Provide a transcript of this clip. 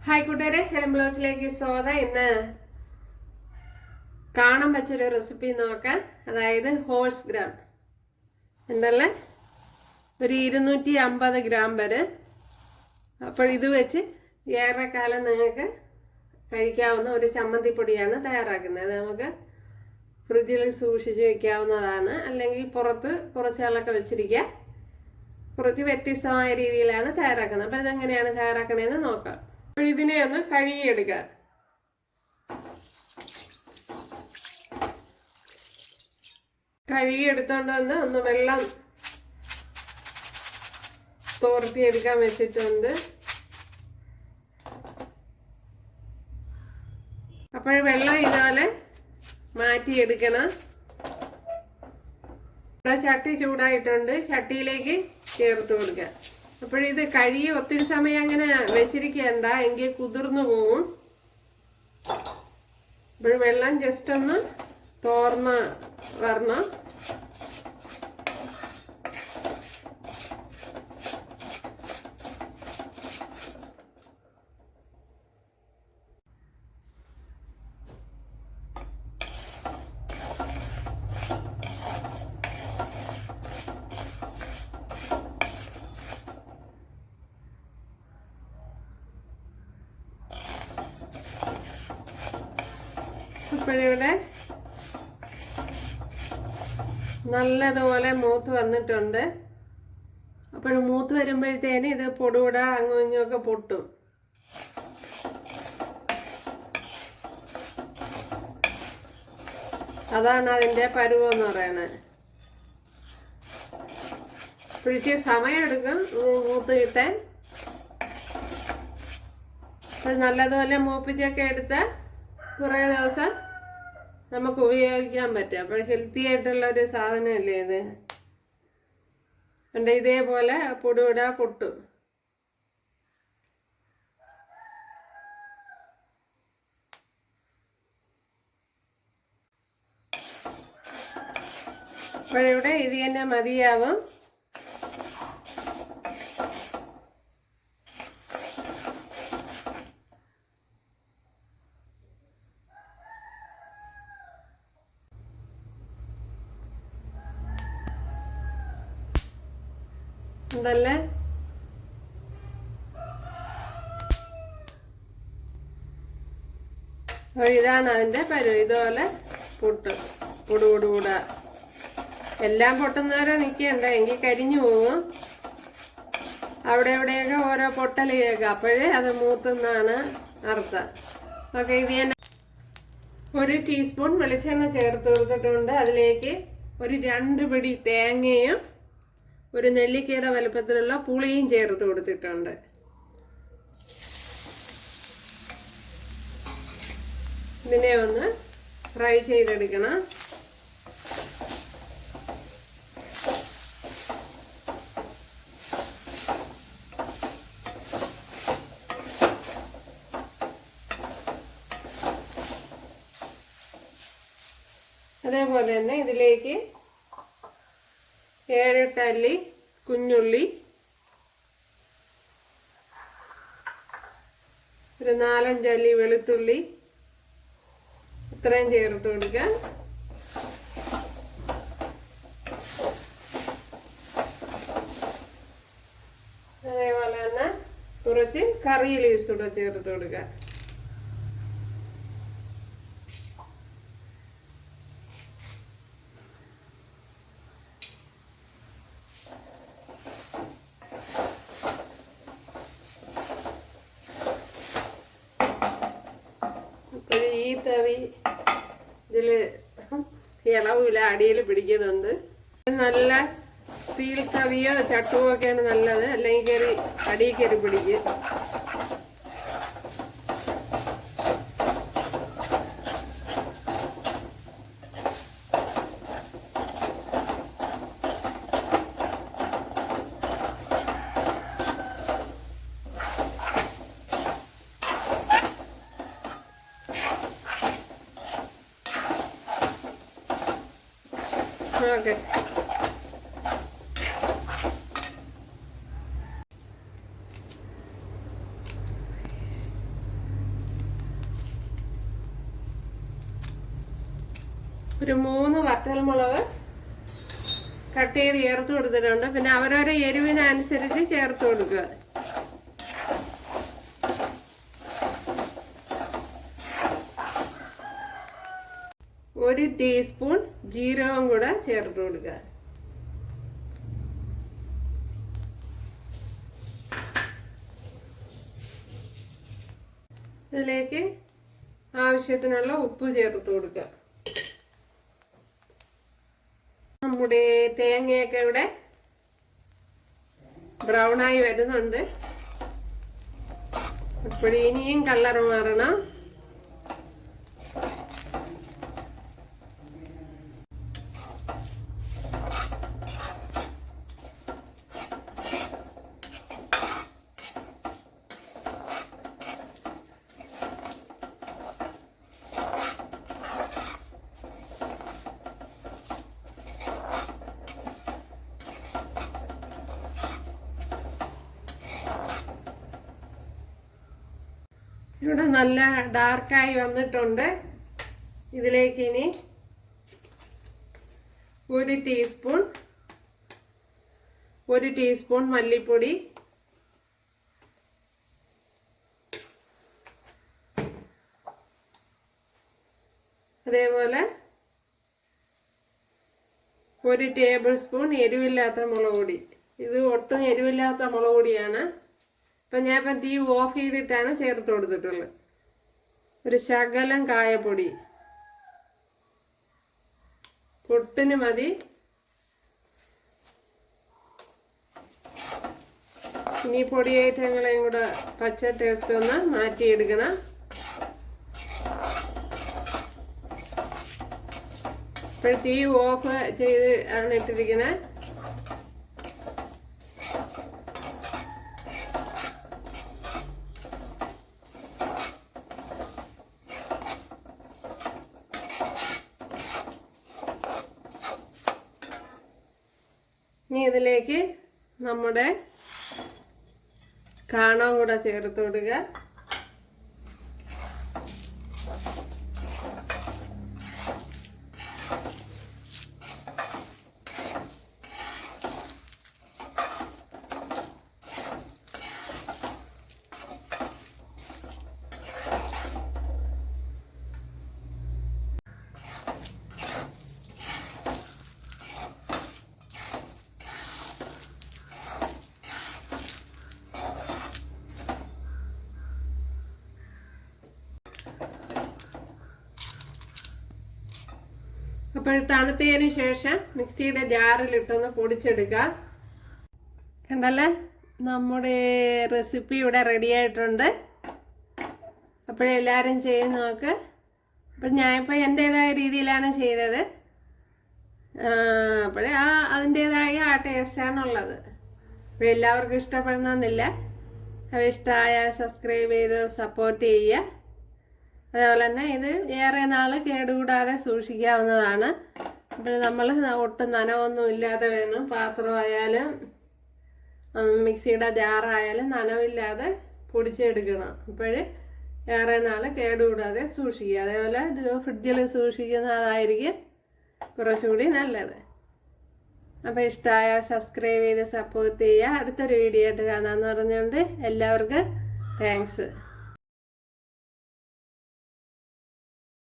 Hi കൂട്ടുകാരെ, സെലം ബ്ലോസിലേക്ക് സ്വാഗതം. ഇന്ന് കാണാൻ പറ്റൊരു റെസിപ്പി നോക്കാം. അതായത് ഹോഴ്സ് ഗ്രാം ഉണ്ടല്ലേ, ഒരു 250 ഗ്രാം വരെ. അപ്പോൾ ഇത് വെച്ച് ഏറെക്കാലം നിങ്ങൾക്ക് കഴിക്കാവുന്ന ഒരു ചമ്മന്തിപ്പൊടിയാണ് തയ്യാറാക്കുന്നത്. അത് നമുക്ക് ഫ്രിഡ്ജിൽ സൂക്ഷിച്ച് വയ്ക്കാവുന്നതാണ്, അല്ലെങ്കിൽ പുറത്ത് കുറച്ച് നാളൊക്കെ വെച്ചിരിക്കുക. കുറച്ച് വ്യത്യസ്തമായ രീതിയിലാണ് തയ്യാറാക്കുന്നത്. അപ്പോൾ ഇതെങ്ങനെയാണ് തയ്യാറാക്കണതെന്ന് നോക്കാം. അപ്പോൾ ഇതിനെ ഒന്ന് കഴുകിയെടുക്കുക. കഴുകിയെടുത്തോണ്ട് വന്ന് ഒന്ന് വെള്ളം തോർത്തിയെടുക്കാൻ വെച്ചിട്ടുണ്ട്. അപ്പോൾ വെള്ളം ഇതുപോലെ മാറ്റിയെടുക്കണം. ഇവിടെ ചട്ടി ചൂടായിട്ടുണ്ട്, ചട്ടിയിലേക്ക് ചേർത്ത് കൊടുക്കുക. അപ്പോഴിത് കഴുകി ഒത്തിരി സമയം അങ്ങനെ വെച്ചിരിക്കണ്ട, എങ്കിൽ കുതിർന്നു പോവും. അപ്പോൾ വെള്ളം ജസ്റ്റ് ഒന്ന് തോർന്ന് വരണം. ഇപ്പോഴിവിടെ നല്ലതുപോലെ മൂത്ത് വന്നിട്ടുണ്ട്. അപ്പോൾ മൂത്ത് വരുമ്പോഴത്തേന് ഇത് പൊടുകൂട അങ്ങും ഇങ്ങുമൊക്കെ പൊട്ടും. അതാണ് അതിൻ്റെ പരുവെന്ന് പറയുന്നത്. പിടിച്ച് സമയമെടുക്കും മൂത്ത് കിട്ടാൻ. അപ്പോൾ നല്ലതുപോലെ മൂപ്പിച്ചൊക്കെ എടുത്താൽ കുറേ ദിവസം നമുക്ക് ഉപയോഗിക്കാൻ പറ്റും. അപ്പോൾ ഹെൽത്തി ആയിട്ടുള്ള ഒരു സാധനമല്ലേ ഇത്. ഉണ്ട് ഇതേപോലെ പൊടിവിട പൊട്ടും. അപ്പോഴിവിടെ ഇത് തന്നെ മതിയാവും. ഉണ്ടല്ലേ, അപ്പോൾ ഇതാണ് അതിൻ്റെ പരുവം. ഇതുപോലെ പൊടുകൂട എല്ലാം പൊട്ടുന്നവരെ നിൽക്കണ്ട, എങ്കിൽ കരിഞ്ഞു പോകും. അവിടെ എവിടെയൊക്കെ ഓരോ പൊട്ടൽ കേൾക്കാം, അപ്പോഴേ അത് മൂത്തുന്നാണ് അർത്ഥം. ഓക്കെ, ഇത് ഞാൻ 1 ടീസ്പൂൺ വെളിച്ചെണ്ണ ചേർത്ത് കൊടുത്തിട്ടുണ്ട്. അതിലേക്ക് ഒരു 2 പിടി തേങ്ങയും ഒരു നെല്ലിക്കയുടെ വലുപ്പത്തിലുള്ള പുളിയും ചേർത്ത് കൊടുത്തിട്ടുണ്ട്. ഇതിനെ ഒന്ന് ഫ്രൈ ചെയ്തെടുക്കണം. അതേപോലെ തന്നെ ഇതിലേക്ക് 7-8 അല്ലി കുഞ്ഞുള്ളി, ഒരു 4-5 അല്ലി വെളുത്തുള്ളി, ഇത്രയും ചേർത്ത് കൊടുക്കാം. അതേപോലെ തന്നെ കുറച്ച് കറി ലീവ്സ് കൂടെ ചേർത്ത് കൊടുക്കാം. ഈ തവി ഇതിൽ ഇളവില്ല, അടിയിൽ പിടിക്കുന്നുണ്ട്. നല്ല സ്റ്റീൽ തവിയോ ചട്ടുവോ ഒക്കെയാണ് നല്ലത്, അല്ലെങ്കിൽ അടിയിൽ കയറി പിടിക്കും. ഓക്കെ, ഒരു 3 വറ്റൽമുളക് കട്ട് ചെയ്ത് ചേർത്ത് കൊടുത്തിട്ടുണ്ട്. പിന്നെ അവരവരെ എരിവിനനുസരിച്ച് ചേർത്ത് കൊടുക്കുക. ഒരു ടീസ്പൂൺ ജീരകം കൂടെ ചേർത്ത് കൊടുക്കുക. ഇതിലേക്ക് ആവശ്യത്തിനുള്ള ഉപ്പ് ചേർത്ത് കൊടുക്കുക. നമ്മുടെ തേങ്ങയൊക്കെ ഇവിടെ ബ്രൗണായി വരുന്നുണ്ട്. അപ്പോഴും ഇനിയും കളർ മാറണം. ഇവിടെ നല്ല ഡാർക്കായി വന്നിട്ടുണ്ട്. ഇതിലേക്ക് ഇനി ഒരു ടീസ്പൂൺ മല്ലിപ്പൊടി, അതേപോലെ 1 ടേബിൾ സ്പൂൺ എരിവില്ലാത്ത മുളക് പൊടി. ഇത് ഒട്ടും എരിവില്ലാത്ത മുളക് പൊടിയാണ്. അപ്പം ഞാൻ തീ ഓഫ് ചെയ്തിട്ടാണ് ചേർത്ത് കൊടുത്തിട്ടുള്ളത്. ഒരു ശകലം കായപ്പൊടി, പൊട്ടിന് മതി. ഇനി പൊടി ഐറ്റങ്ങളെയും കൂടെ പച്ച ടേസ്റ്റ് ഒന്ന് മാറ്റിയെടുക്കണം. ഇപ്പോൾ തീ ഓഫ് ചെയ്ത് ആണ് ഇട്ടിരിക്കുന്നത്. ഇനി ഇതിലേക്ക് നമ്മുടെ കാണവും കൂടെ ചേർത്ത് കൊടുക്കുക. അപ്പോൾ തണുത്തതിന് ശേഷം മിക്സിയുടെ ജാറിലിട്ടൊന്ന് പൊടിച്ചെടുക്കുക. കണ്ടല്ലേ, നമ്മുടെ റെസിപ്പി ഇവിടെ റെഡി ആയിട്ടുണ്ട്. അപ്പോഴെല്ലാവരും ചെയ്ത് നോക്ക്. അപ്പം ഞാനിപ്പോൾ എൻ്റേതായ രീതിയിലാണ് ചെയ്തത്. അപ്പോഴേ അതിൻ്റേതായ ആ ടേസ്റ്റാണുള്ളത്. അപ്പോഴെല്ലാവർക്കും ഇഷ്ടപ്പെടണമെന്നില്ല. അപ്പോൾ ഇഷ്ടമായ സബ്സ്ക്രൈബ് ചെയ്ത് സപ്പോർട്ട് ചെയ്യുക. അതേപോലെ തന്നെ ഇത് ഏറെ നാൾ കേടുകൂടാതെ സൂക്ഷിക്കാവുന്നതാണ്. അപ്പോൾ നമ്മൾ ഒട്ടും നനവൊന്നും ഇല്ലാതെ വേണം. പാത്രമായാലും മിക്സിയുടെ ജാറായാലും നനവില്ലാതെ പൊടിച്ചെടുക്കണം. അപ്പോൾ ഏറെ നാൾ കേടുകൂടാതെ സൂക്ഷിക്കുക. അതേപോലെ ഇത് ഫ്രിഡ്ജിൽ സൂക്ഷിക്കുന്നതായിരിക്കും കുറച്ചുകൂടി നല്ലത്. അപ്പോൾ ഇഷ്ടമായ സബ്സ്ക്രൈബ് ചെയ്ത് സപ്പോർട്ട് ചെയ്യുക. അടുത്തൊരു വീഡിയോ ആയിട്ട് കാണാമെന്ന് പറഞ്ഞുകൊണ്ട് എല്ലാവർക്കും താങ്ക്സ്.